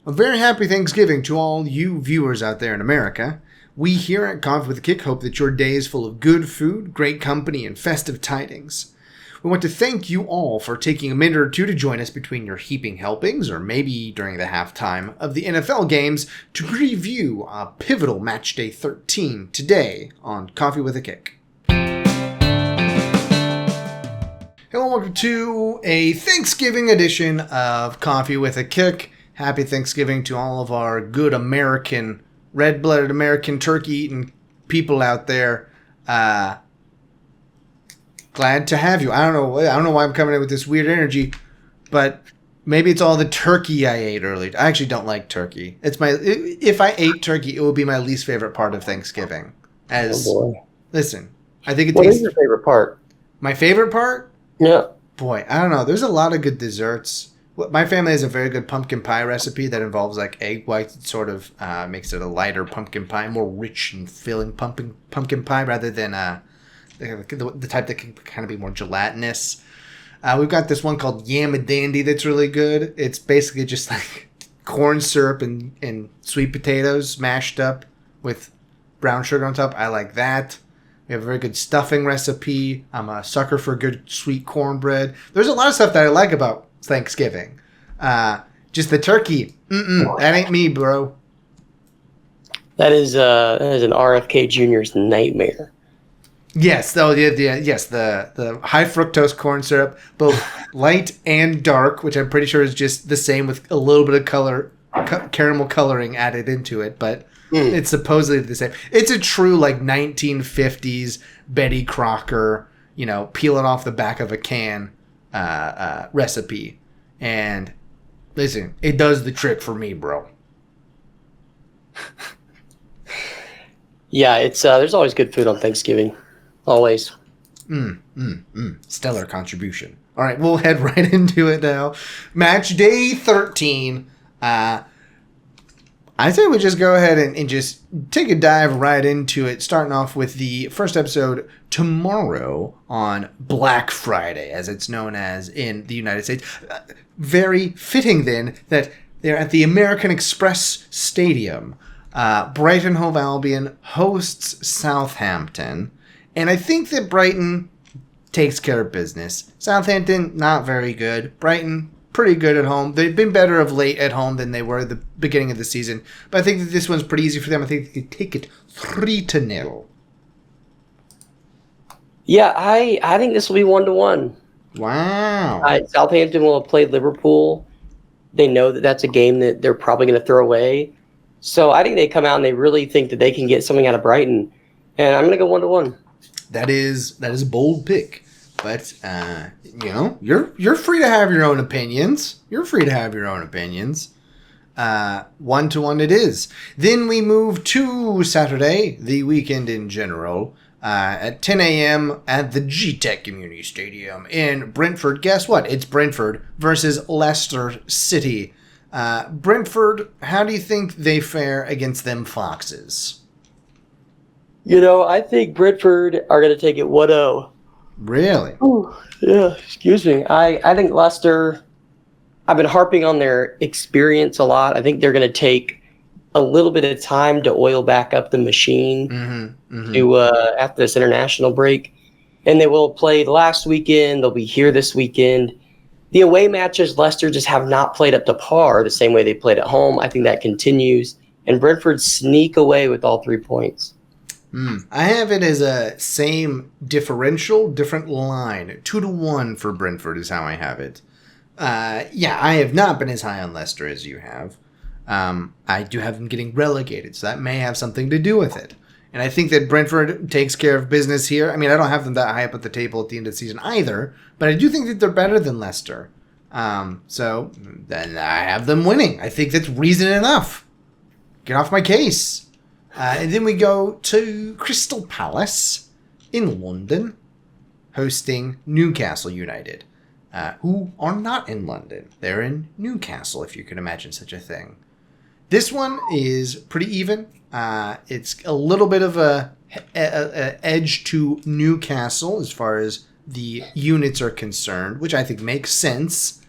A very happy Thanksgiving to all you viewers out there in America. We here at Coffee with a Kick hope that your day is full of good food, great company, and festive tidings. We want to thank you all for taking a minute or two to join us between your heaping helpings, or maybe during the halftime of the NFL games, to preview a pivotal Matchday 13 today on Coffee with a Kick. Hello and welcome to a Thanksgiving edition of Coffee with a Kick. Happy Thanksgiving to all of our good American, red-blooded American turkey-eating people out there. Glad to have you. I don't know why I'm coming in with this weird energy, but maybe it's all the turkey I ate earlier. I actually don't like turkey. If I ate turkey, it would be my least favorite part of Thanksgiving. Listen, I think it tastes. What is your favorite part? My favorite part? Yeah. Boy, I don't know. There's a lot of good desserts. My family has a very good pumpkin pie recipe that involves like egg whites. It sort of makes it a lighter pumpkin pie, more rich and filling pumpkin pie rather than the type that can kind of be more gelatinous. We've got this one called Yam-a-Dandy that's really good. It's basically just like corn syrup and sweet potatoes mashed up with brown sugar on top. I like that. We have a very good stuffing recipe. I'm a sucker for good sweet cornbread. There's a lot of stuff that I like about Thanksgiving. Just the turkey. That ain't me, bro. That is an RFK Jr.'s nightmare. Yes, though. Yes, the high fructose corn syrup, both light and dark, which I'm pretty sure is just the same with a little bit of color, caramel coloring added into it, but it's supposedly the same. It's a true like 1950s Betty Crocker, peel it off the back of a can recipe. And listen, it does the trick for me, bro. Yeah, it's there's always good food on Thanksgiving. Always. Stellar contribution. All right, we'll head right into it now. Match day 13. I say we just go ahead and just take a dive right into it, starting off with the first episode tomorrow on Black Friday, as it's known as in the United States. Very fitting, then, that they're at the American Express Stadium. Brighton Hove Albion hosts Southampton, and I think that Brighton takes care of business. Southampton, not very good. Brighton, pretty good at home. They've been better of late at home than they were at the beginning of the season. But I think that this one's pretty easy for them. I think they can take it 3-0. Yeah, I think this will be 1-1. Wow. Southampton will have played Liverpool. They know that that's a game that they're probably going to throw away. So I think they come out and they really think that they can get something out of Brighton. And I'm going to go 1-1. That is a bold pick. But, you're free to have your own opinions. 1-1 it is. Then we move to Saturday, the weekend in general, at 10 a.m. at the G-Tech Community Stadium in Brentford. Guess what? It's Brentford versus Leicestercity. Brentford, how do you think they fare against them Foxes? I think Brentford are going to take it 1-0. Really? Ooh, yeah, excuse me. I think Leicester, I've been harping on their experience a lot. I think they're going to take a little bit of time to oil back up the machine to after this international break. And they will play last weekend. They'll be here this weekend. The away matches, Leicester just have not played up to par the same way they played at home. I think that continues. And Brentford sneak away with all 3 points. I have it as a same differential, different line. 2-1 for Brentford is how I have it. I have not been as high on Leicester as you have. I do have them getting relegated, so that may have something to do with it. And I think that Brentford takes care of business here. I mean, I don't have them that high up at the table at the end of the season either, but I do think that they're better than Leicester. So then I have them winning. I think that's reason enough. Get off my case. And then we go to Crystal Palace in London, hosting Newcastle United, who are not in London. They're in Newcastle, if you can imagine such a thing. This one is pretty even. It's a little bit of a edge to Newcastle as far as the units are concerned, which I think makes sense.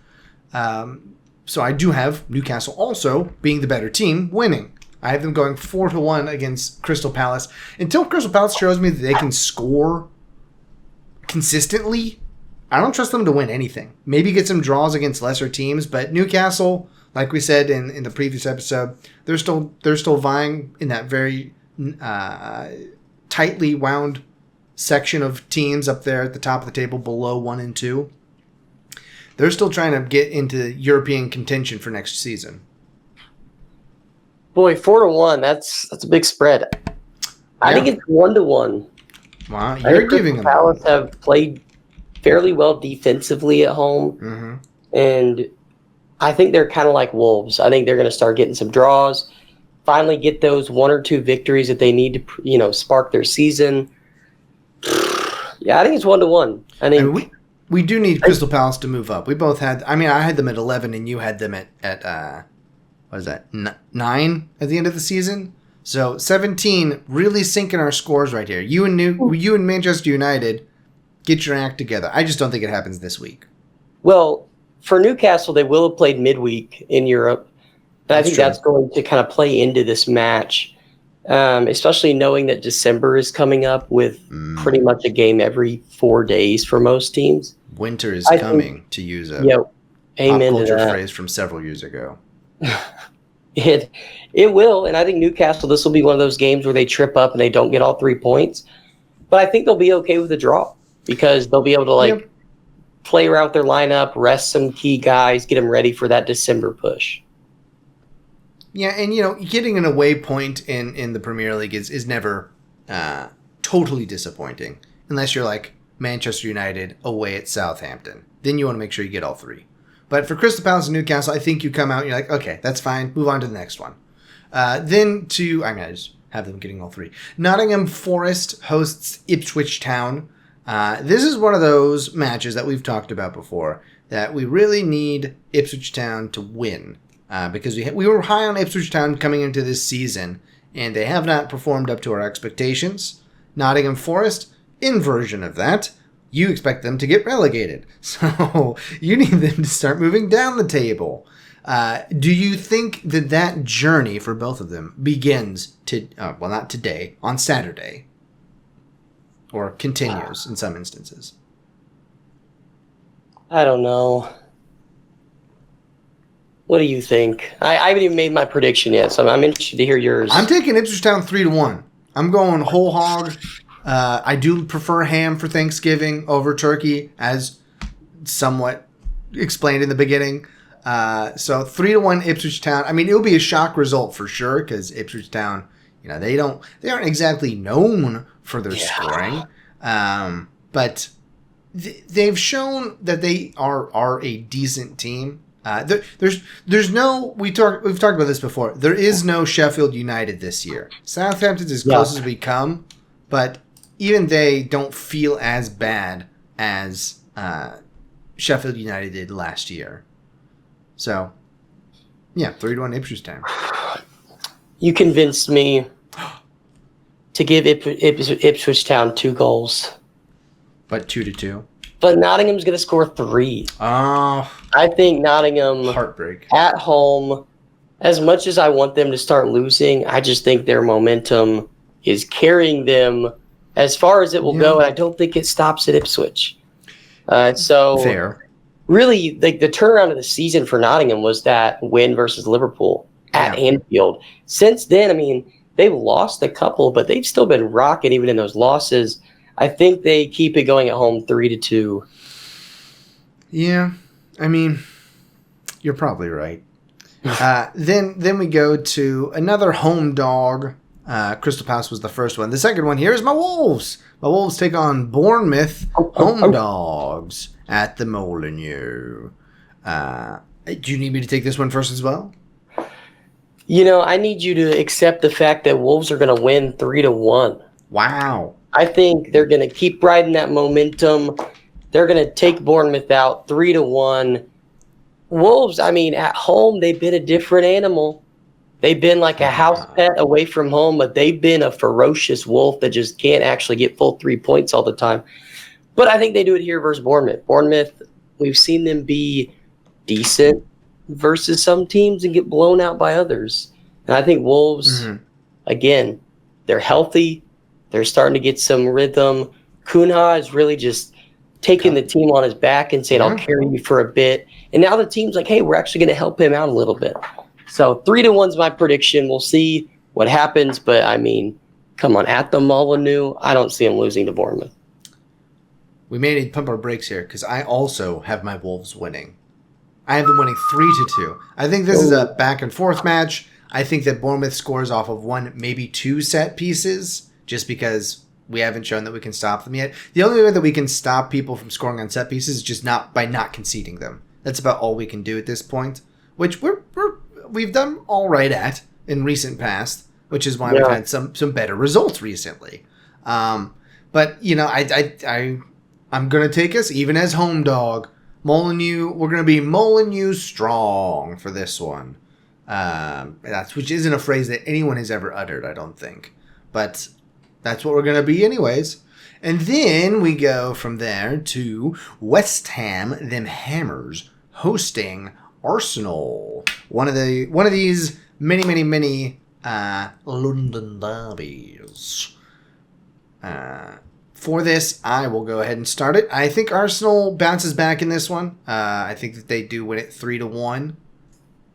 So I do have Newcastle also being the better team, winning. I have them going 4-1 against Crystal Palace. Until Crystal Palace shows me that they can score consistently, I don't trust them to win anything. Maybe get some draws against lesser teams, but Newcastle, like we said in the previous episode, they're still vying in that very tightly wound section of teams up there at the top of the table below 1 and 2. They're still trying to get into European contention for next season. Boy, 4-1, that's a big spread. I think it's 1-1. Wow, you're giving them. Palace have played fairly well defensively at home, and I think they're kind of like Wolves. I think they're going to start getting some draws, finally get those 1 or 2 victories that they need to, spark their season. Yeah, I think it's 1-1. I think we do need Crystal Palace to move up. We both had. I had them at 11, and you had them at what is that, 9 at the end of the season. So 17, really sinking our scores right here. You and Manchester United, get your act together. I just don't think it happens this week. Well, for Newcastle, they will have played midweek in Europe. But I think that's going to kind of play into this match, especially knowing that December is coming up with pretty much a game every 4 days for most teams. Winter is coming, to use a pop culture phrase from several years ago. It will, and I think Newcastle, this will be one of those games where they trip up and they don't get all 3 points. But I think they'll be okay with a draw because they'll be able to play around their lineup, rest some key guys, get them ready for that December push. Yeah, and getting an away point in the Premier League is never totally disappointing unless you're like Manchester United away at Southampton. Then you want to make sure you get all 3. But for Crystal Palace and Newcastle, I think you come out and you're like, okay, that's fine. Move on to the next one. I just have them getting all 3. Nottingham Forest hosts Ipswich Town. This is one of those matches that we've talked about before that we really need Ipswich Town to win because we were high on Ipswich Town coming into this season, and they have not performed up to our expectations. Nottingham Forest, inversion of that. You expect them to get relegated. So you need them to start moving down the table. Do you think that journey for both of them begins not today, on Saturday? Or continues in some instances? I don't know. What do you think? I haven't even made my prediction yet, so I'm interested to hear yours. I'm taking Ipswich Town 3-1. I'm going whole hog. I do prefer ham for Thanksgiving over turkey, as somewhat explained in the beginning. So 3-1 Ipswich Town. It will be a shock result for sure because Ipswich Town, they aren't exactly known for their scoring, but they've shown that they are a decent team. We've talked about this before. There is no Sheffield United this year. Southampton's as close as we come, but even they don't feel as bad as Sheffield United did last year. So, 3-1 Ipswich Town. You convinced me to give Ipswich Town 2 goals. But 2-2. But Nottingham's going to score 3. Oh. I think Nottingham heartbreak at home, as much as I want them to start losing, I just think their momentum is carrying them as far as it will go, and I don't think it stops at Ipswich. Fair. Really, the turnaround of the season for Nottingham was that win versus Liverpool at Anfield. Since then, they've lost a couple, but they've still been rocking even in those losses. I think they keep it going at home 3-2. Yeah, you're probably right. Then we go to another home dog. Crystal Palace was the first one. The second one here is my Wolves. My Wolves take on Bournemouth home dogs at the Molineux. Do you need me to take this one first as well? I need you to accept the fact that Wolves are going to win 3-1. Wow. I think they're going to keep riding that momentum. They're going to take Bournemouth out 3-1. Wolves, at home, they've been a different animal. They've been like a house pet away from home, but they've been a ferocious wolf that just can't actually get full 3 points all the time. But I think they do it here versus Bournemouth. Bournemouth, we've seen them be decent, versus some teams and get blown out by others. And I think Wolves, again, they're healthy. They're starting to get some rhythm. Cunha is really just taking the team on his back and saying, I'll carry you for a bit. And now the team's like, hey, we're actually going to help him out a little bit. So 3-1's my prediction. We'll see what happens. But, I mean, come on. At the Molineux, I don't see him losing to Bournemouth. We may need to pump our brakes here because I also have my Wolves winning. I have them winning 3-2. I think this is a back and forth match. I think that Bournemouth scores off of 1, maybe 2 set pieces just because we haven't shown that we can stop them yet. The only way that we can stop people from scoring on set pieces is just not by not conceding them. That's about all we can do at this point, which we've done all right at in recent past, which is why we've had some better results recently. But you know, I'm gonna take us even as home dog. Molineux, we're gonna be Molineux strong for this one. Which isn't a phrase that anyone has ever uttered, I don't think, but that's what we're gonna be anyways. And then we go from there to West Ham, them Hammers, hosting Arsenal. One of these many London derbies. For this, I will go ahead and start it. I think Arsenal bounces back in this one. I think that they do win it 3-1.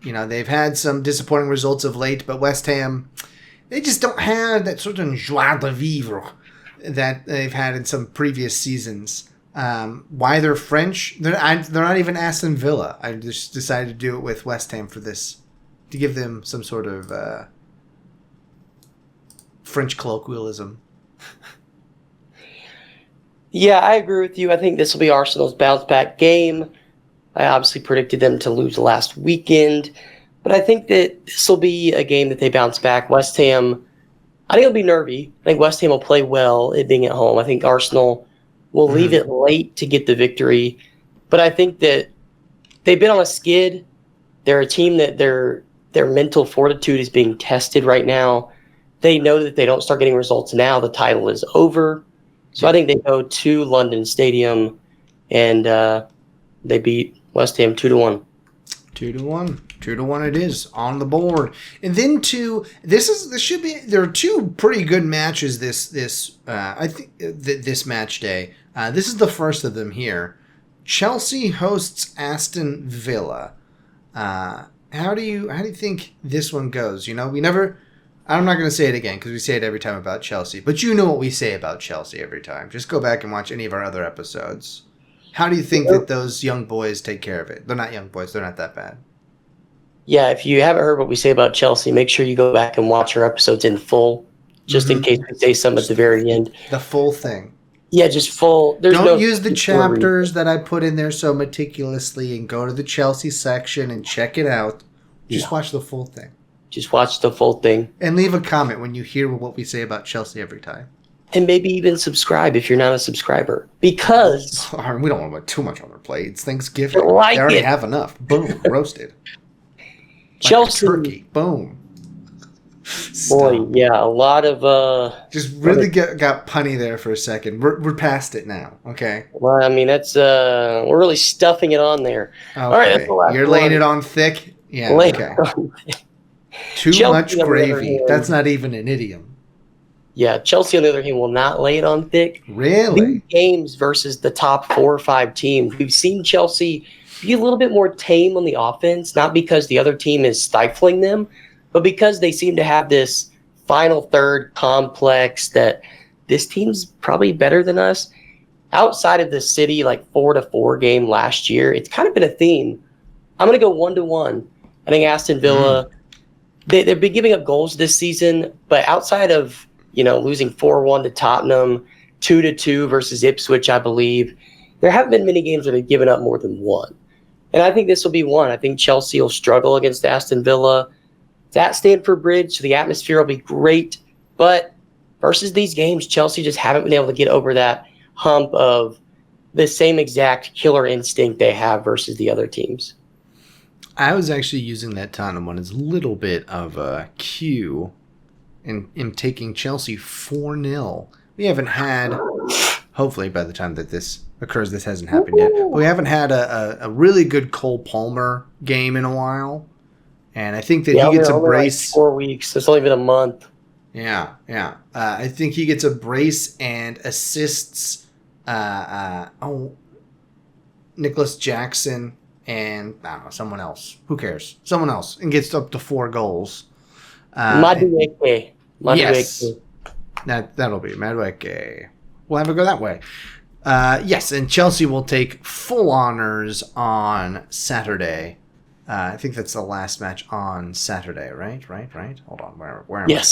You know, they've had some disappointing results of late, but West Ham, they just don't have that sort of joie de vivre that they've had in some previous seasons. Why they're French? They're not even Aston Villa. I just decided to do it with West Ham for this, to give them some sort of French colloquialism. Yeah, I agree with you. I think this will be Arsenal's bounce-back game. I obviously predicted them to lose last weekend, but I think that this will be a game that they bounce back. West Ham, I think it'll be nervy. I think West Ham will play well, it being at home. I think Arsenal will leave it late to get the victory, but I think that they've been on a skid. They're a team that their mental fortitude is being tested right now. They know that they don't start getting results now, the title is over. So I think they go to London Stadium and they beat West Ham 2-1. 2-1. 2-1 it is on the board. And then there are two pretty good matches this match day. This is the first of them here. Chelsea hosts Aston Villa. How do you think this one goes? You know, I'm not going to say it again because we say it every time about Chelsea, but you know what we say about Chelsea every time. Just go back and watch any of our other episodes. How do you think that those young boys take care of it? They're not young boys. They're not that bad. Yeah, if you haven't heard what we say about Chelsea, make sure you go back and watch our episodes in full, just in case we say some at the very end. The full thing. Yeah, just full. Don't use the chapters that I put in there so meticulously and go to the Chelsea section and check it out. Just watch the full thing. Just watch the full thing. And leave a comment when you hear what we say about Chelsea every time. And maybe even subscribe if you're not a subscriber. Because we don't want to put too much on their plate. It's Thanksgiving. They already have enough. Boom. Roasted. Chelsea. Like turkey. Boom. Boy, yeah, a lot of... Just really got punny there for a second. We're past it now, okay? Well, I mean, that's... we're really stuffing it on there. Okay. All right, that's the last You're laying it on thick? Yeah, okay. Too Chelsea, much gravy. That's not even an idiom. Yeah, Chelsea, on the other hand, will not lay it on thick. Really? These games versus the top 4 or 5 teams, we've seen Chelsea be a little bit more tame on the offense, not because the other team is stifling them, but because they seem to have this final third complex that this team's probably better than us. Outside of the City 4-4 game last year, it's kind of been a theme. I'm going to go 1-1. I think Aston Villa, they've been giving up goals this season, but outside of losing 4-1 to Tottenham, 2-2 versus Ipswich, I believe, there haven't been many games where they've given up more than 1. And I think this will be one. I think Chelsea will struggle against Aston Villa. It's at Stamford Bridge, so the atmosphere will be great. But versus these games, Chelsea just haven't been able to get over that hump of the same exact killer instinct they have versus the other teams. I was actually using that Tottenham one as a little bit of a cue in taking Chelsea 4-0. We haven't had, hopefully by the time that this occurs. This hasn't happened yet. But we haven't had a really good Cole Palmer game in a while. And I think that he gets a brace. Like 4 weeks. It's only been a month. Yeah. I think he gets a brace and assists Nicholas Jackson and I don't know, someone else. Who cares? Someone else. And gets up to 4 goals. Madueke. Yes. That'll be Madueke. We'll have it go that way. Yes, and Chelsea will take full honors on Saturday. I think that's the last match on Saturday, right? Hold on, where am I?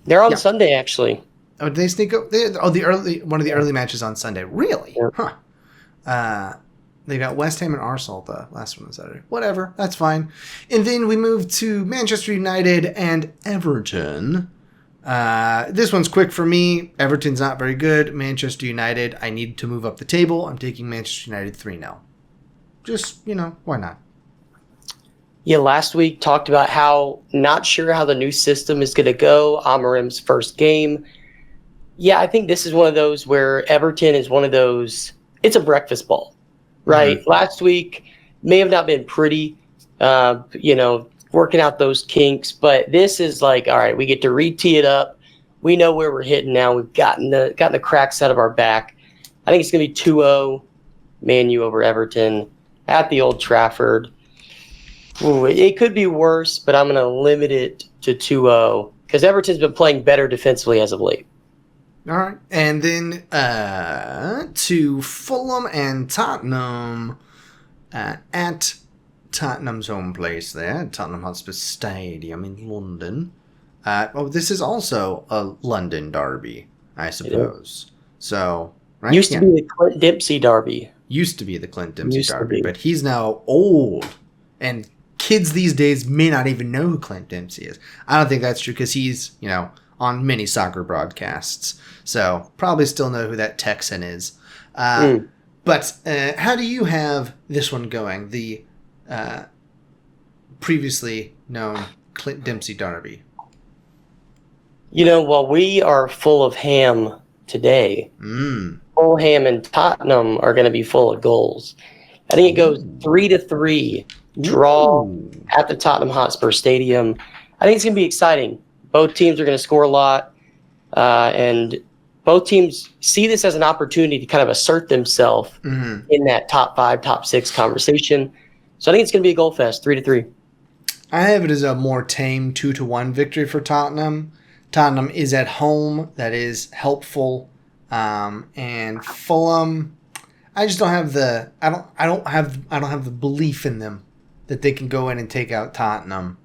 They're on Sunday actually. Oh, did they sneak up? One of the early matches on Sunday. Really? Yeah. Huh. They got West Ham and Arsenal, the last one on Saturday. Whatever, that's fine. And then we move to Manchester United and Everton. This one's quick for me. Everton's not very good. Manchester United, I need to move up the table. I'm taking Manchester United 3-0. Just, why not? Yeah, last week talked about how not sure how the new system is going to go. Amorim's first game. Yeah, I think this is one of those where Everton is one of those, it's a breakfast ball, right? Mm-hmm. Last week may have not been pretty, working out those kinks, but this is like, all right, we get to re-tee it up. We know where we're hitting now. We've gotten the cracks out of our back. I think it's going to be 2-0 Man U over Everton at the Old Trafford. Ooh, it could be worse, but I'm going to limit it to 2-0 because Everton's been playing better defensively as of late. All right. And then to Fulham and Tottenham at Tottenham's home place there, Tottenham Hotspur Stadium in London. This is also a London derby, I suppose. So, right? Used to be the Clint Dempsey derby. Used to be the Clint Dempsey derby, but he's now old. And kids these days may not even know who Clint Dempsey is. I don't think that's true because he's, on many soccer broadcasts. So probably still know who that Texan is. But how do you have this one going? The previously known Clint Dempsey derby. While we are full of ham today, Fulham and Tottenham are going to be full of goals. I think it goes 3-3 draw at the Tottenham Hotspur Stadium. I think it's going to be exciting. Both teams are going to score a lot, and both teams see this as an opportunity to kind of assert themselves in that top 5, top 6 conversation. So I think it's going to be a goal fest, 3-3. I have it as a more tame 2-1 victory for Tottenham. Tottenham is at home. That is helpful. And Fulham, I just don't have the I don't have the belief in them that they can go in and take out Tottenham.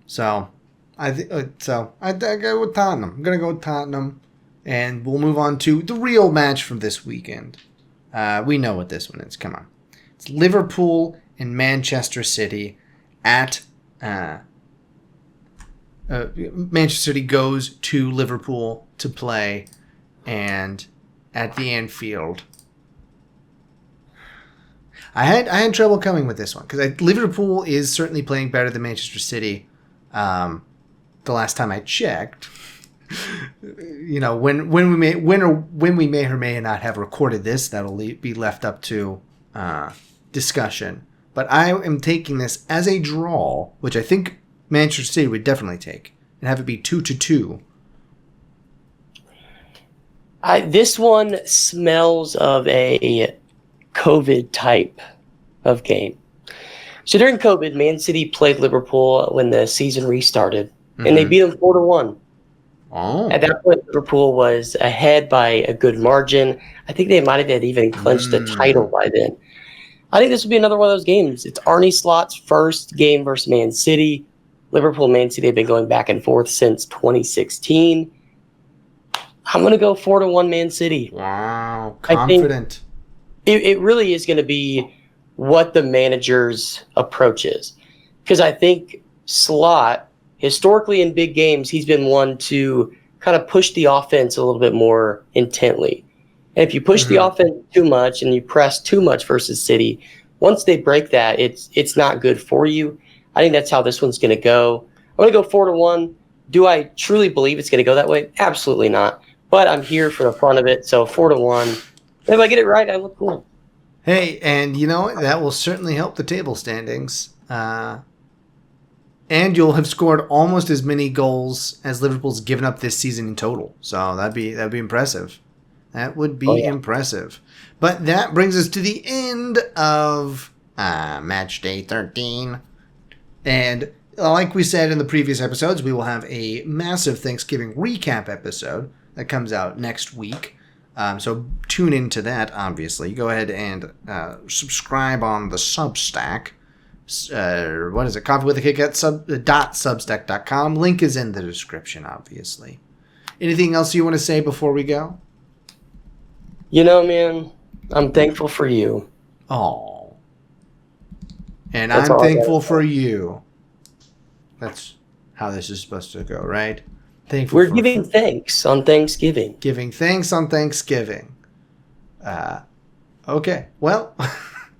So I go with Tottenham. I'm gonna go with Tottenham, and we'll move on to the real match from this weekend. We know what this one is. Come on, it's Liverpool and Manchester City at. Manchester City goes to Liverpool to play, and at the Anfield. I had trouble coming with this one because Liverpool is certainly playing better than Manchester City. The last time I checked, when we may or may not have recorded this, that'll be left up to discussion. But I am taking this as a draw, which I think Manchester City would definitely take, and have it be 2-2. This one smells of a COVID type of game. So during COVID, Man City played Liverpool when the season restarted, and they beat them 4-1. Oh. At that point, Liverpool was ahead by a good margin. I think they might have even clinched the title by then. I think this would be another one of those games. It's Arne Slot's first game versus Man City. Liverpool and Man City have been going back and forth since 2016. I'm going to go 4-1 Man City. Wow, confident. It really is going to be what the manager's approach is. Because I think Slot, historically in big games, he's been one to kind of push the offense a little bit more intently. And if you push the offense too much and you press too much versus City, once they break that, it's not good for you. I think that's how this one's going to go. I'm going to go 4-1. Do I truly believe it's going to go that way? Absolutely not. But I'm here for the fun of it. So 4-1. If I get it right, I look cool. Hey, and you know what? That will certainly help the table standings. And you'll have scored almost as many goals as Liverpool's given up this season in total. So that'd be impressive. That would be impressive. But that brings us to the end of match day 13. And like we said in the previous episodes, we will have a massive Thanksgiving recap episode that comes out next week. So tune into that, obviously. Go ahead and subscribe on the Substack. What is it? Coffee with a Kick at .substack.com. Link is in the description, obviously. Anything else you want to say before we go? You know, man, I'm thankful for you. Oh. And That's I'm all I thankful got. for you. That's how this is supposed to go, right? Thankful We're for giving thanks on Thanksgiving. giving thanks on Thanksgiving. Okay. Well,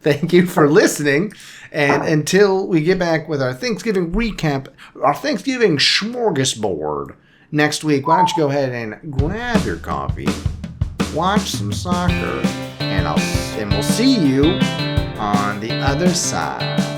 thank you for listening. And until we get back with our Thanksgiving recap, our Thanksgiving smorgasbord next week, why don't you go ahead and grab your coffee, watch some soccer, and we'll see you on the other side.